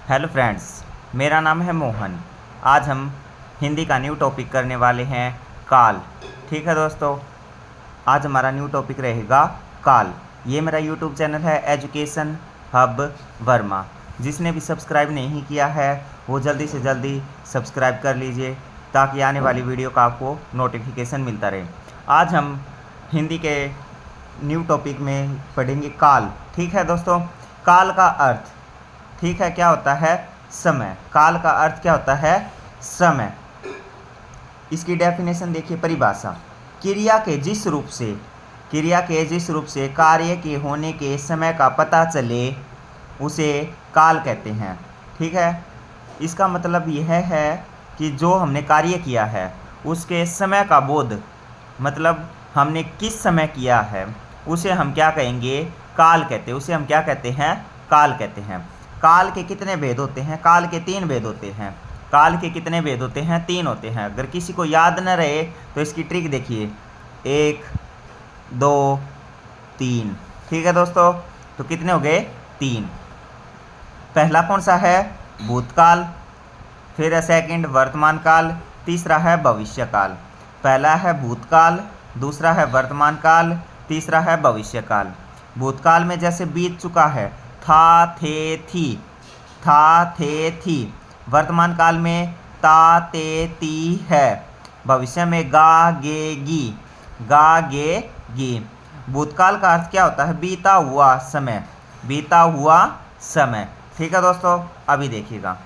Hello friends, मेरा नाम है मोहन। आज हम हिंदी का न्यू टॉपिक करने वाले हैं काल। ठीक है दोस्तों, आज हमारा न्यू टॉपिक रहेगा काल। ये मेरा यूट्यूब चैनल है एजुकेशन हब वर्मा। जिसने भी सब्सक्राइब नहीं किया है वो जल्दी से जल्दी सब्सक्राइब कर लीजिए ताकि आने वाली वीडियो का आपको नोटिफिकेशन मिलता रहे। आज हम हिंदी के न्यू टॉपिक में पढ़ेंगे काल। ठीक है दोस्तों, काल का अर्थ, ठीक है, क्या होता है? समय। काल का अर्थ क्या होता है? समय। इसकी डेफिनेशन देखिए, परिभाषा। क्रिया के जिस रूप से कार्य के होने के समय का पता चले उसे काल कहते हैं। ठीक है, इसका मतलब यह है कि जो हमने कार्य किया है उसके समय का बोध, मतलब हमने किस समय किया है उसे हम क्या कहेंगे? काल कहते हैं। उसे हम क्या कहते हैं? काल कहते हैं। काल के कितने भेद होते हैं? काल के 3 भेद होते हैं। काल के कितने भेद होते हैं? 3 होते हैं। अगर किसी को याद न रहे तो इसकी ट्रिक देखिए, 1 2 3। ठीक है दोस्तों, तो कितने हो गए? 3। पहला कौन सा है? भूतकाल। फिर है सेकंड वर्तमान काल, तीसरा है भविष्य काल। पहला है भूतकाल, दूसरा है वर्तमान काल, तीसरा है भविष्य काल। भूतकाल में जैसे बीत चुका है, था थे थी, था थे थी। वर्तमान काल में ता ते ती है। भविष्य में गा गे गी, गा गे गी। भूतकाल का अर्थ क्या होता है? बीता हुआ समय, बीता हुआ समय। ठीक है दोस्तों, अभी देखिएगा,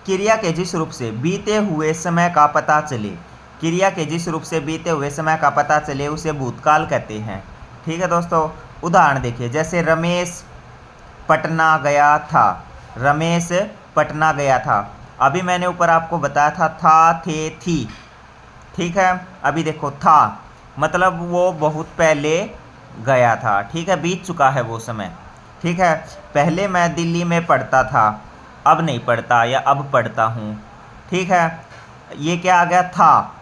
क्रिया के जिस रूप से बीते हुए समय का पता चले, क्रिया के जिस रूप से बीते हुए समय का पता चले उसे भूतकाल कहते हैं। ठीक है दोस्तों, उदाहरण देखिए, जैसे रमेश पटना गया था। रमेश पटना गया था। अभी मैंने ऊपर आपको बताया था थे थी। ठीक है, अभी देखो, था मतलब वो बहुत पहले गया था। ठीक है, बीत चुका है वो समय। ठीक है, पहले मैं दिल्ली में पढ़ता था, अब नहीं पढ़ता, या अब पढ़ता हूँ। ठीक है, ये क्या आ गया? था।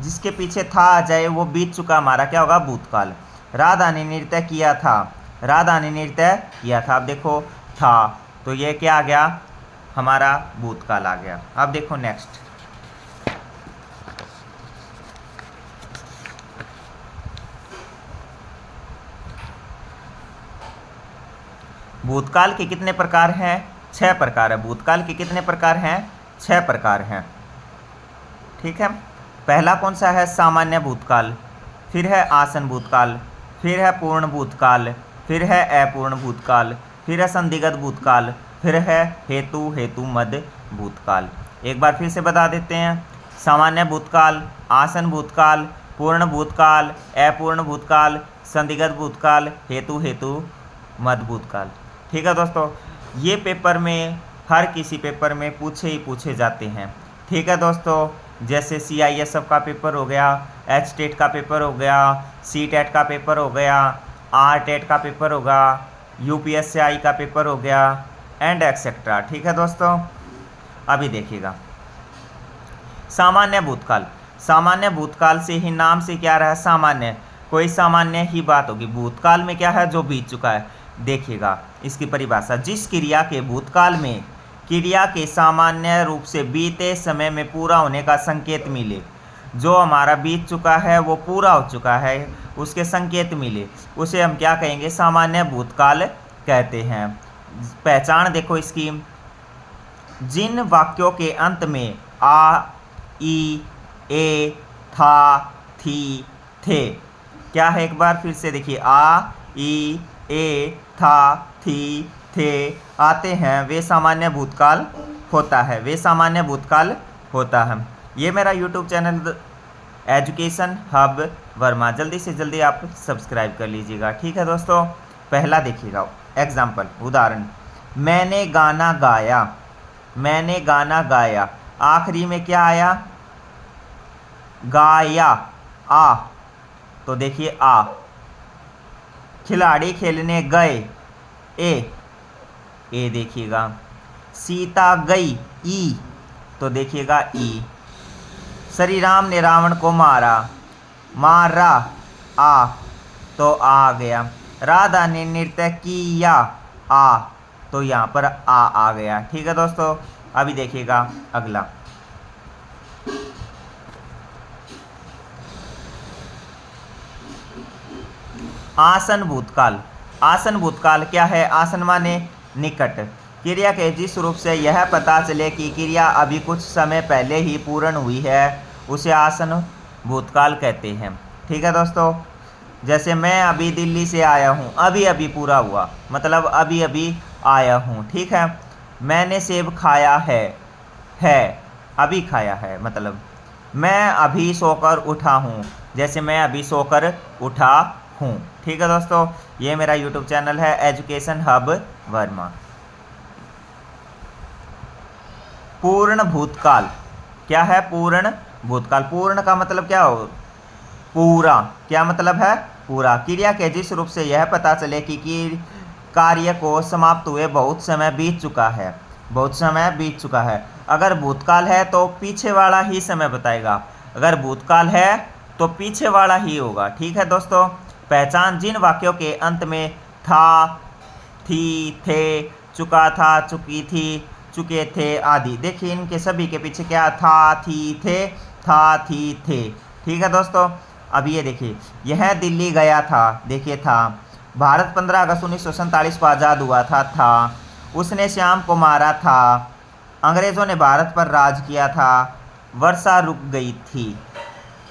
जिसके पीछे था आ जाए वो बीत चुका, हमारा क्या होगा? भूतकाल। राधा ने नृत्य किया था। राधा ने नृत्य किया था। अब देखो, था, तो ये क्या आ गया? हमारा भूतकाल आ गया। अब देखो नेक्स्ट, भूतकाल के कितने प्रकार हैं? 6 प्रकार है। भूतकाल के कितने प्रकार हैं? 6 प्रकार हैं। ठीक है, पहला कौन सा है? सामान्य भूतकाल। फिर है आसन भूतकाल, फिर है पूर्ण भूतकाल, फिर है अपूर्ण भूतकाल, फिर है संदिग्ध भूतकाल, फिर है हेतु मद भूतकाल। एक बार फिर से बता देते हैं, सामान्य भूतकाल, आसन भूतकाल, पूर्ण भूतकाल, अपूर्ण भूतकाल, संदिग्ध भूतकाल, हेतु मद भूतकाल। ठीक है दोस्तों, ये पेपर में, हर किसी पेपर में पूछे ही पूछे जाते हैं। ठीक है दोस्तों, जैसे CISF का पेपर हो गया, HTET का पेपर हो गया, CTET का पेपर हो गया, RTET का पेपर होगा, UPSI का पेपर हो गया, एंड एक्सेट्रा। ठीक है दोस्तों, अभी देखिएगा, सामान्य भूतकाल। सामान्य भूतकाल से ही नाम से क्या रहा? सामान्य, कोई सामान्य ही बात होगी। भूतकाल में क्या है? जो बीत चुका है। देखिएगा इसकी परिभाषा, जिस क्रिया के भूतकाल में क्रिया के सामान्य रूप से बीते समय में पूरा होने का संकेत मिले, जो हमारा बीत चुका है वो पूरा हो चुका है उसके संकेत मिले, उसे हम क्या कहेंगे? सामान्य भूतकाल कहते हैं। पहचान देखो इसकी, जिन वाक्यों के अंत में आ, ई, ए, था, थी, थे, क्या है? एक बार फिर से देखिए, आ, ई, ए, था, थी, थे आते हैं, वे सामान्य भूतकाल होता है। वे सामान्य भूतकाल होता है। ये मेरा YouTube channel education hub Verma, जल्दी से जल्दी आप सब्सक्राइब कर लीजिएगा। ठीक है दोस्तों, पहला देखिएगा एग्जाम्पल, उदाहरण, मैंने गाना गाया। मैंने गाना गाया, आखिरी में क्या आया? गाया, आ, तो देखिए आ। खिलाड़ी खेलने गए, ए देखिएगा। सीता गई, ई, तो देखिएगा ई। श्री राम ने रावण को मारा, मारा, आ, तो आ गया। राधा ने नृत्य किया, आ, तो यहाँ पर आ गया। ठीक है दोस्तों, अभी देखिएगा अगला। आसन भूतकाल। आसन भूतकाल क्या है? आसन माने निकट। क्रिया के जिस रूप से यह पता चले कि क्रिया अभी कुछ समय पहले ही पूर्ण हुई है, उसे आसन भूतकाल कहते हैं। ठीक है दोस्तों, जैसे मैं अभी दिल्ली से आया हूँ, अभी अभी पूरा हुआ, मतलब अभी अभी आया हूँ। ठीक है। मैंने सेब खाया है अभी खाया है, मतलब मैं अभी सोकर उठा हूँ, जैसे मैं अभी सोकर उठा हूँ। ठीक है दोस्तों, ये मेरा यूट्यूब चैनल है एजुकेशन हब वर्मा। पूर्ण भूतकाल क्या है? पूर्ण भूतकाल। पूर्ण का मतलब क्या हो? पूरा। क्या मतलब है? पूरा। क्रिया के जिस रूप से यह पता चले कि कार्य को समाप्त हुए बहुत समय बीत चुका है, बहुत समय बीत चुका है। अगर भूतकाल है तो पीछे वाला ही समय बताएगा, अगर भूतकाल है तो पीछे वाला ही होगा। ठीक है दोस्तों। पहचान जिन वाक्यों के अंत में था, थी, थे, चुका था, चुकी थी, चुके थे आदि, देखिए इनके सभी के पीछे क्या था, थी, थे, था, थी, थे। ठीक है दोस्तों। अब ये देखिए, यह दिल्ली गया था, देखिए था। भारत 15 अगस्त 1947 को आज़ाद हुआ था। उसने श्याम को मारा था। अंग्रेज़ों ने भारत पर राज किया था। वर्षा रुक गई थी।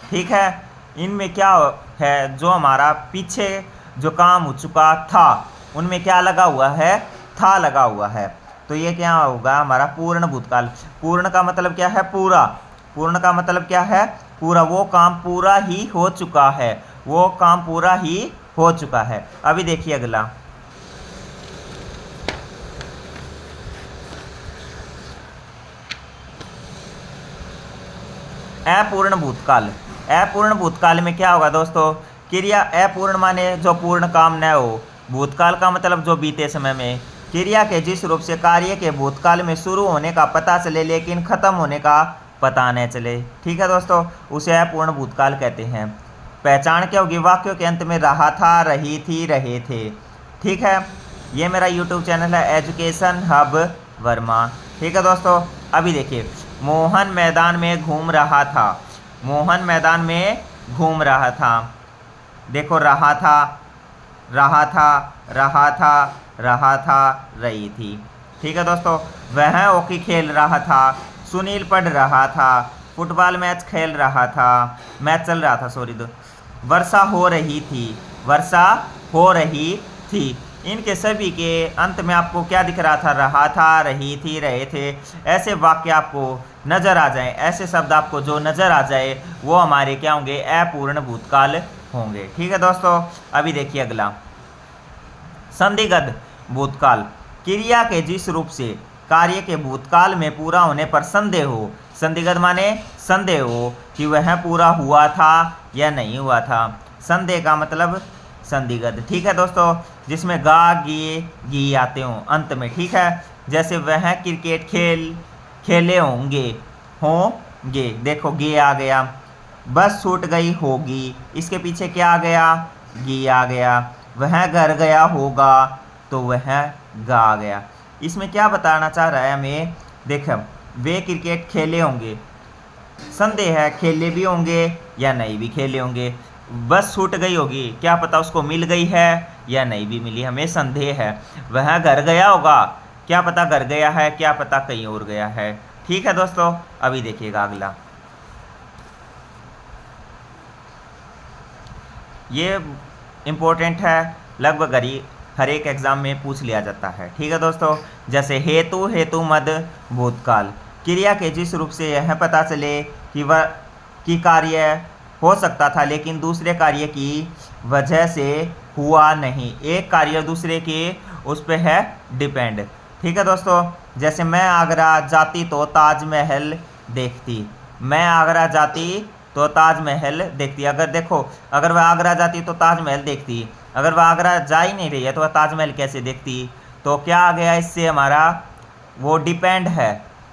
ठीक है। इनमें क्या है? जो हमारा पीछे जो काम हो चुका था, उनमें क्या लगा हुआ है? था लगा हुआ है। तो ये क्या होगा? हमारा पूर्ण भूतकाल। पूर्ण का मतलब क्या है? पूरा। पूर्ण का मतलब क्या है? पूरा। वो काम पूरा ही हो चुका है, वो काम पूरा ही हो चुका है। अभी देखिए अगला। अपूर्ण भूतकाल। अपूर्ण भूतकाल में क्या होगा दोस्तों? क्रिया अपूर्ण माने जो पूर्ण काम न हो। भूतकाल का मतलब जो बीते समय में। क्रिया के जिस रूप से कार्य के भूतकाल में शुरू होने का पता चले लेकिन खत्म होने का पता न चले। ठीक है दोस्तों, उसे अपूर्ण भूतकाल कहते हैं। पहचान क्या होगी? वाक्यों के अंत में रहा था, रही थी, रहे थे। ठीक है। ये मेरा यूट्यूब चैनल है एजुकेशन हब वर्मा। ठीक है दोस्तों, अभी देखिए, मोहन मैदान में घूम रहा था। मोहन मैदान में घूम रहा था। देखो, रहा था, रहा था, रहा था, रहा था, रही थी। ठीक है दोस्तों। वह हॉकी खेल रहा था। सुनील पढ़ रहा था। फुटबॉल मैच खेल रहा था, मैच चल रहा था, सॉरी। वर्षा हो रही थी। वर्षा हो रही थी। इनके सभी के अंत में आपको क्या दिख रहा था? रहा था, रही थी, रहे थे। ऐसे वाक्य आपको नज़र आ जाए, ऐसे शब्द आपको जो नज़र आ जाए, वो हमारे क्या होंगे? अपूर्ण भूतकाल होंगे। ठीक है दोस्तों, अभी देखिए अगला। संदिग्ध भूतकाल। क्रिया के जिस रूप से कार्य के भूतकाल में पूरा होने पर संदेह हो। संदिग्ध माने संदेह हो कि वह पूरा हुआ था या नहीं हुआ था। संदेह का मतलब संदिग्ध। ठीक है दोस्तों, जिसमें गा, गे, गी आते हों अंत में। ठीक है। जैसे वह क्रिकेट खेले होंगे, देखो गे आ गया। बस छूट गई होगी, इसके पीछे क्या आ गया? गी आ गया। वह घर गया होगा, तो वह गा आ गया। इसमें क्या बताना चाह रहा है हमें? देखो, वे क्रिकेट खेले होंगे, संदेह है खेले भी होंगे या नहीं भी खेले होंगे। बस छूट गई होगी, क्या पता उसको मिल गई है या नहीं भी मिली, हमें संदेह है। वह घर गया होगा, क्या पता घर गया है, क्या पता कहीं और गया है। ठीक है दोस्तों, अभी देखिएगा अगला। ये इम्पोर्टेंट है, लगभग हर एक एग्ज़ाम में पूछ लिया जाता है। ठीक है दोस्तों, जैसे हेतु मद भूतकाल। क्रिया के जिस रूप से यह पता चले कि कार्य हो सकता था लेकिन दूसरे कार्य की वजह से हुआ नहीं। एक कार्य दूसरे के उस पर है डिपेंड। ठीक है दोस्तों, जैसे मैं आगरा जाती तो ताजमहल देखती। मैं आगरा जाती तो ताजमहल देखती। अगर देखो, अगर वह आगरा जाती तो ताजमहल देखती, अगर वह आगरा जा ही नहीं रही है तो वह ताजमहल कैसे देखती? तो क्या आ गया इससे हमारा? वो डिपेंड है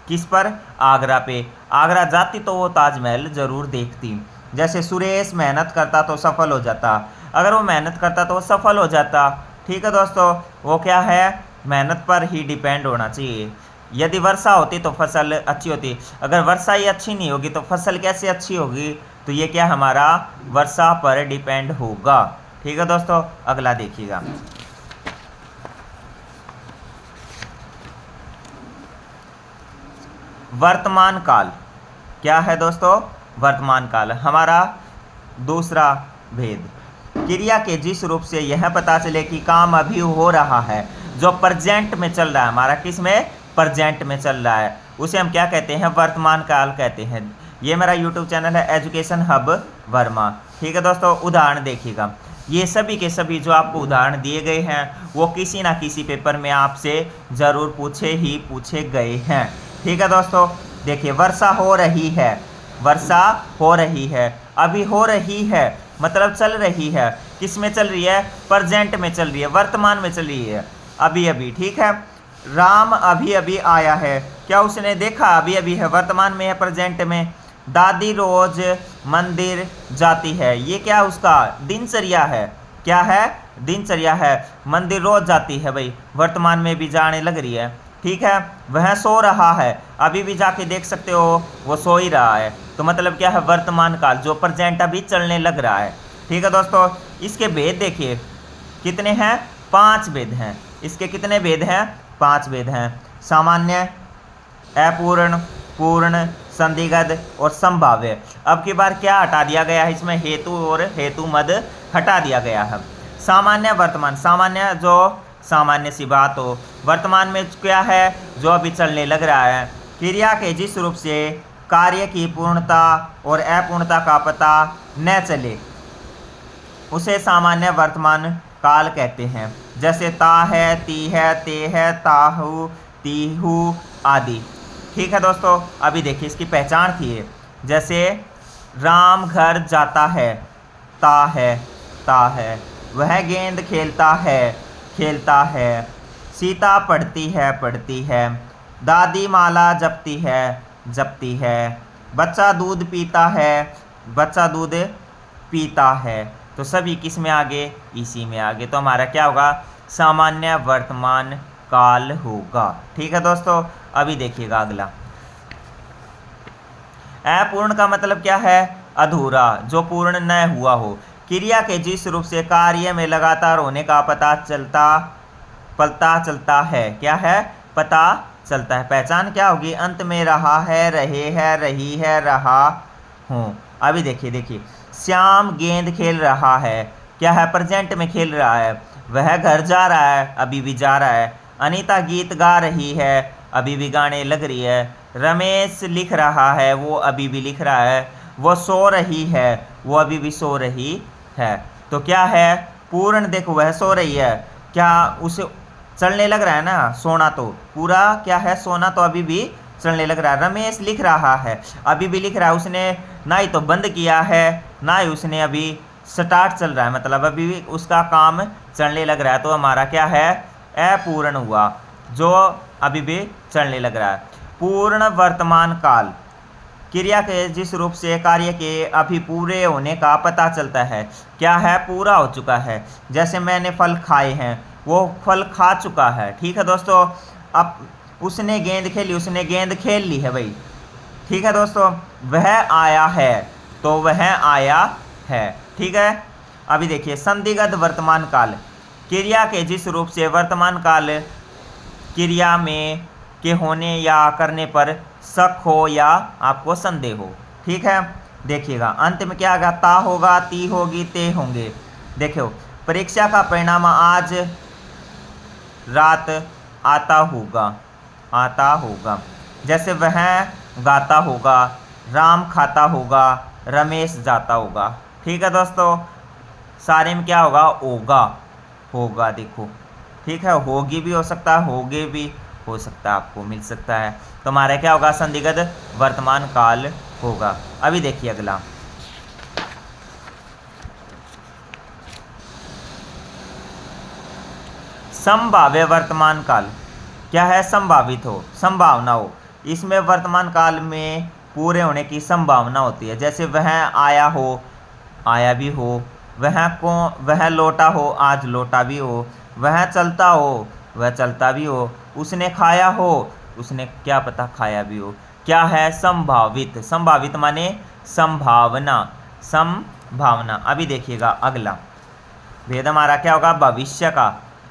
किस पर? आगरा पे। आगरा जाती तो वो ताजमहल ज़रूर देखती। जैसे सुरेश मेहनत करता तो सफल हो जाता। अगर वो मेहनत करता तो वो सफल हो जाता। ठीक है दोस्तों, वो क्या है, मेहनत पर ही डिपेंड होना चाहिए। यदि वर्षा होती तो फसल अच्छी होती, अगर वर्षा ही अच्छी नहीं होगी तो फसल कैसे अच्छी होगी। तो ये क्या हमारा वर्षा पर डिपेंड होगा। ठीक है दोस्तों, अगला देखिएगा। वर्तमान काल क्या है दोस्तों, वर्तमान काल हमारा दूसरा भेद। क्रिया के जिस रूप से यह पता चले कि काम अभी हो रहा है, जो प्रेजेंट में चल रहा है, हमारा किस में, प्रेजेंट में चल रहा है, उसे हम क्या कहते हैं, वर्तमान काल कहते हैं। ये मेरा यूट्यूब चैनल है एजुकेशन हब वर्मा। ठीक है दोस्तों, उदाहरण देखिएगा। ये सभी के सभी जो आपको उदाहरण दिए गए हैं वो किसी ना किसी पेपर में आपसे ज़रूर पूछे गए हैं। ठीक है दोस्तों, देखिए वर्षा हो रही है, वर्षा हो रही है, अभी हो रही है मतलब चल रही है, किस में चल रही है, प्रेजेंट में चल रही है, वर्तमान में चल रही है, अभी अभी। ठीक है, राम अभी अभी आया है, क्या उसने देखा, अभी अभी है, वर्तमान में है, प्रेजेंट में। दादी रोज मंदिर जाती है, ये क्या उसका दिनचर्या है, क्या है, दिनचर्या है, मंदिर रोज जाती है भाई, वर्तमान में भी जाने लग रही है। ठीक है, वह सो रहा है, अभी भी जाके देख सकते हो वो सो ही रहा है, तो मतलब क्या है, वर्तमान काल जो प्रेजेंट अभी चलने लग रहा है। ठीक है दोस्तों, इसके भेद देखिए कितने हैं, 5 भेद हैं। इसके कितने भेद हैं, 5 भेद हैं। सामान्य, अपूर्ण, पूर्ण, संदिग्ध और संभाव्य। अब की बार क्या हटा दिया गया है, इसमें हेतु और हेतु मद हटा दिया गया है। सामान्य वर्तमान, सामान्य जो सामान्य सी बात हो, वर्तमान में क्या है, जो अभी चलने लग रहा है। क्रिया के जिस रूप से कार्य की पूर्णता और अपूर्णता का पता न चले उसे सामान्य वर्तमान काल कहते हैं। जैसे ता है, ती है, ते है, ताहू, तीहू आदि। ठीक है दोस्तों, अभी देखिए इसकी पहचान थी, जैसे राम घर जाता है, ता है, ता है। वह गेंद खेलता है, खेलता है। सीता पढ़ती है। दादी माला जपती है। बच्चा दूध पीता है, बच्चा दूध पीता है। तो सभी किस में आगे, इसी में आगे, तो हमारा क्या होगा, सामान्य वर्तमान काल होगा। ठीक है दोस्तों, अभी देखिएगा अगला। अपूर्ण का मतलब क्या है, अधूरा, जो पूर्ण न हुआ हो। क्रिया के जिस रूप से कार्य में लगातार होने का पता चलता है, क्या है, पता चलता है। पहचान क्या होगी, अंत में रहा है, रहे है, रही है, रहा हूँ। अभी देखिए श्याम गेंद खेल रहा है, क्या है, प्रेजेंट में खेल रहा है। वह घर जा रहा है, अभी भी जा रहा है। अनीता गीत गा रही है, अभी भी गाने लग रही है। रमेश लिख रहा है, वो अभी भी लिख रहा है। वो सो रही है, वो अभी भी सो रही है। तो क्या है, पूर्ण, देखो वह सो रही है, क्या उसे चलने लग रहा है ना, सोना तो पूरा क्या है, सोना तो अभी भी चलने लग रहा है। रमेश लिख रहा है, अभी भी लिख रहा है, उसने ना ही तो बंद किया है ना ही उसने अभी स्टार्ट चल रहा है, मतलब अभी भी उसका काम चलने लग रहा है। तो हमारा क्या है, अपूर्ण हुआ, जो अभी भी चलने लग रहा है। पूर्ण वर्तमान काल, क्रिया के जिस रूप से कार्य के अभी पूरे होने का पता चलता है, क्या है, पूरा हो चुका है। जैसे मैंने फल खाए हैं, वो फल खा चुका है। ठीक है दोस्तों, अब उसने गेंद खेली, उसने गेंद खेल ली है भाई। ठीक है दोस्तों, वह आया है, तो वह आया है। ठीक है, अभी देखिए संदिग्ध वर्तमान काल, क्रिया के जिस रूप से वर्तमान काल क्रिया में के होने या करने पर शक हो या आपको संदेह हो। ठीक है, देखिएगा अंत में क्या आएगा, ता होगा, ती होगी, ते होंगे। देखो परीक्षा का परिणाम आज रात आता होगा। जैसे वह गाता होगा, राम खाता होगा, रमेश जाता होगा। ठीक है दोस्तों, सारे में क्या होगा, होगा देखो। ठीक है, होगी भी हो सकता है, होगे भी हो सकता है, आपको मिल सकता है। तो हमारा क्या होगा, संदिग्ध वर्तमान काल होगा। अभी देखिए अगला, संभाव्य वर्तमान काल, क्या है, संभावित हो, संभावना हो। इसमें वर्तमान काल में पूरे होने की संभावना होती है। जैसे वह आया हो, आया भी हो, वह लोटा हो, आज लोटा भी हो। वह चलता हो, वह चलता भी हो। उसने खाया हो, उसने क्या पता खाया भी हो। क्या है? संभावित। संभावित माने संभावना, संभावना। अभी देखिएगा अगला भेद हमारा क्या होगा? भविष्य का,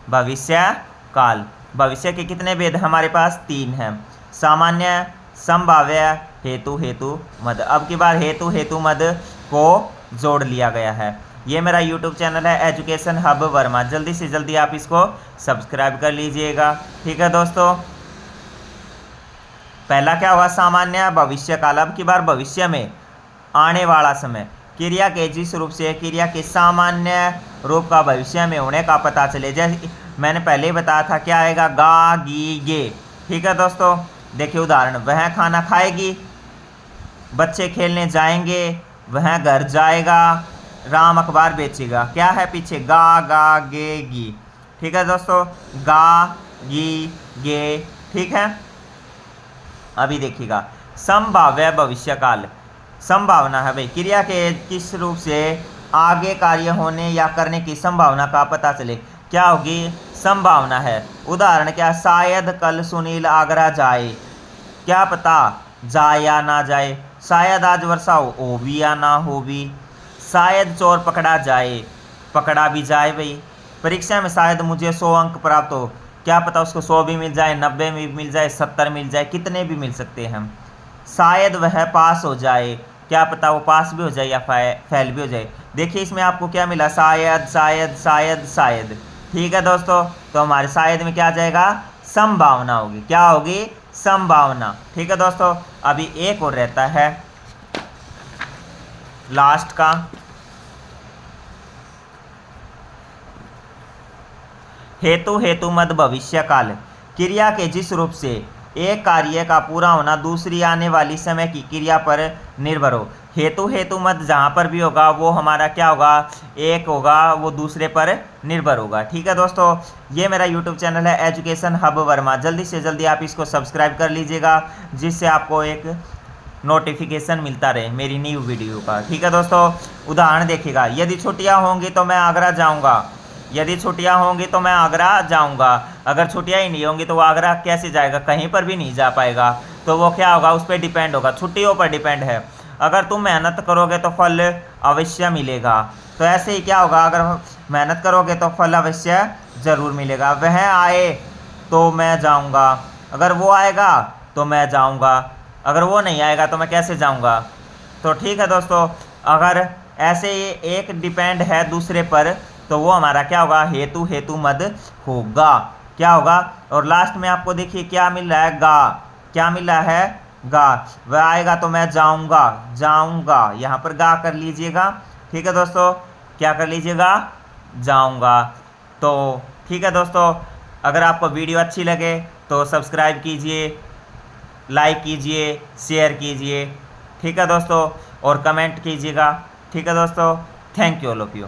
भविष्य काल। भविष्य के कितने भेद हमारे पास? 3 हैं। सामान्य, संभाव्य, हेतु, हेतु मद। अब की बार हेतु हेतु मद को जोड़ लिया गया है। ये मेरा YouTube चैनल है एजुकेशन हब वर्मा, जल्दी से जल्दी आप इसको सब्सक्राइब कर लीजिएगा। ठीक है दोस्तों, पहला क्या होगा? सामान्य भविष्य काल। अब की बार भविष्य में आने वाला समय। क्रिया के जिस रूप से क्रिया के सामान्य रूप का भविष्य में होने का पता चले, जैसे मैंने पहले ही बताया था, क्या आएगा? गा, गी, गे। ठीक है दोस्तों, देखिए उदाहरण। वह खाना खाएगी, बच्चे खेलने जाएंगे, वह घर जाएगा, राम अखबार बेचेगा। क्या है पीछे? गा, गा, गे, गी। ठीक है दोस्तों, गा, गी, गे। ठीक है, अभी देखिएगा संभाव्य भविष्य काल। संभावना है भाई, क्रिया के किस रूप से आगे कार्य होने या करने की संभावना का पता चले। क्या होगी? संभावना है। उदाहरण क्या? शायद कल सुनील आगरा जाए। क्या पता जाए या ना जाए। शायद आज वर्षा हो भी या ना हो भी। शायद चोर पकड़ा जाए, पकड़ा भी जाए भाई। परीक्षा में शायद मुझे 100 अंक प्राप्त हो। क्या पता उसको 100 भी मिल जाए, 90 भी मिल जाए, 70 मिल जाए, कितने भी मिल सकते हैं हम। शायद वह पास हो जाए। क्या पता वो पास भी हो जाए या फेल भी हो जाए। देखिए इसमें आपको क्या मिला? शायद, शायद, शायद, शायद। ठीक है दोस्तों, तो हमारे शायद में क्या आ जाएगा? संभावना होगी। क्या होगी? संभावना। ठीक है दोस्तों, अभी एक और रहता है लास्ट का। हेतु हेतु मद भविष्य काल। क्रिया के जिस रूप से एक कार्य का पूरा होना दूसरी आने वाली समय की क्रिया पर निर्भर हो। हेतु हेतु मद जहाँ पर भी होगा वो हमारा क्या होगा? एक होगा, वो दूसरे पर निर्भर होगा। ठीक है दोस्तों, ये मेरा YouTube चैनल है एजुकेशन हब वर्मा, जल्दी से जल्दी आप इसको सब्सक्राइब कर लीजिएगा, जिससे आपको एक नोटिफिकेशन मिलता रहे मेरी न्यू वीडियो का। ठीक है दोस्तों, उदाहरण देखिएगा। यदि छुट्टियाँ होंगी तो मैं आगरा जाऊँगा। यदि छुट्टियां होंगी तो मैं आगरा जाऊंगा। अगर छुट्टियां ही नहीं होंगी तो वो आगरा कैसे जाएगा? कहीं पर भी नहीं जा पाएगा। तो वो क्या होगा? उस पर डिपेंड होगा, छुट्टियों पर डिपेंड है। अगर तुम मेहनत करोगे तो फल अवश्य मिलेगा। तो ऐसे ही क्या होगा? अगर मेहनत करोगे तो फल अवश्य ज़रूर मिलेगा। वह आए तो मैं जाऊंगा। अगर वो आएगा तो मैं जाऊंगा, अगर वो नहीं आएगा तो मैं कैसे जाऊंगा? तो ठीक है दोस्तों, अगर ऐसे ही एक डिपेंड है दूसरे पर तो वो हमारा क्या होगा? हेतु हेतु मद होगा। क्या होगा? और लास्ट में आपको देखिए क्या मिल रहा है? गा। क्या मिल रहा है? गा। वह आएगा तो मैं जाऊंगा, जाऊंगा, यहाँ पर गा कर लीजिएगा। ठीक है दोस्तों, क्या कर लीजिएगा? जाऊंगा। तो ठीक है दोस्तों, अगर आपको वीडियो अच्छी लगे तो सब्सक्राइब कीजिए, लाइक कीजिए, शेयर कीजिए। ठीक है दोस्तों, और कमेंट कीजिएगा। ठीक है दोस्तों, thank you all of you.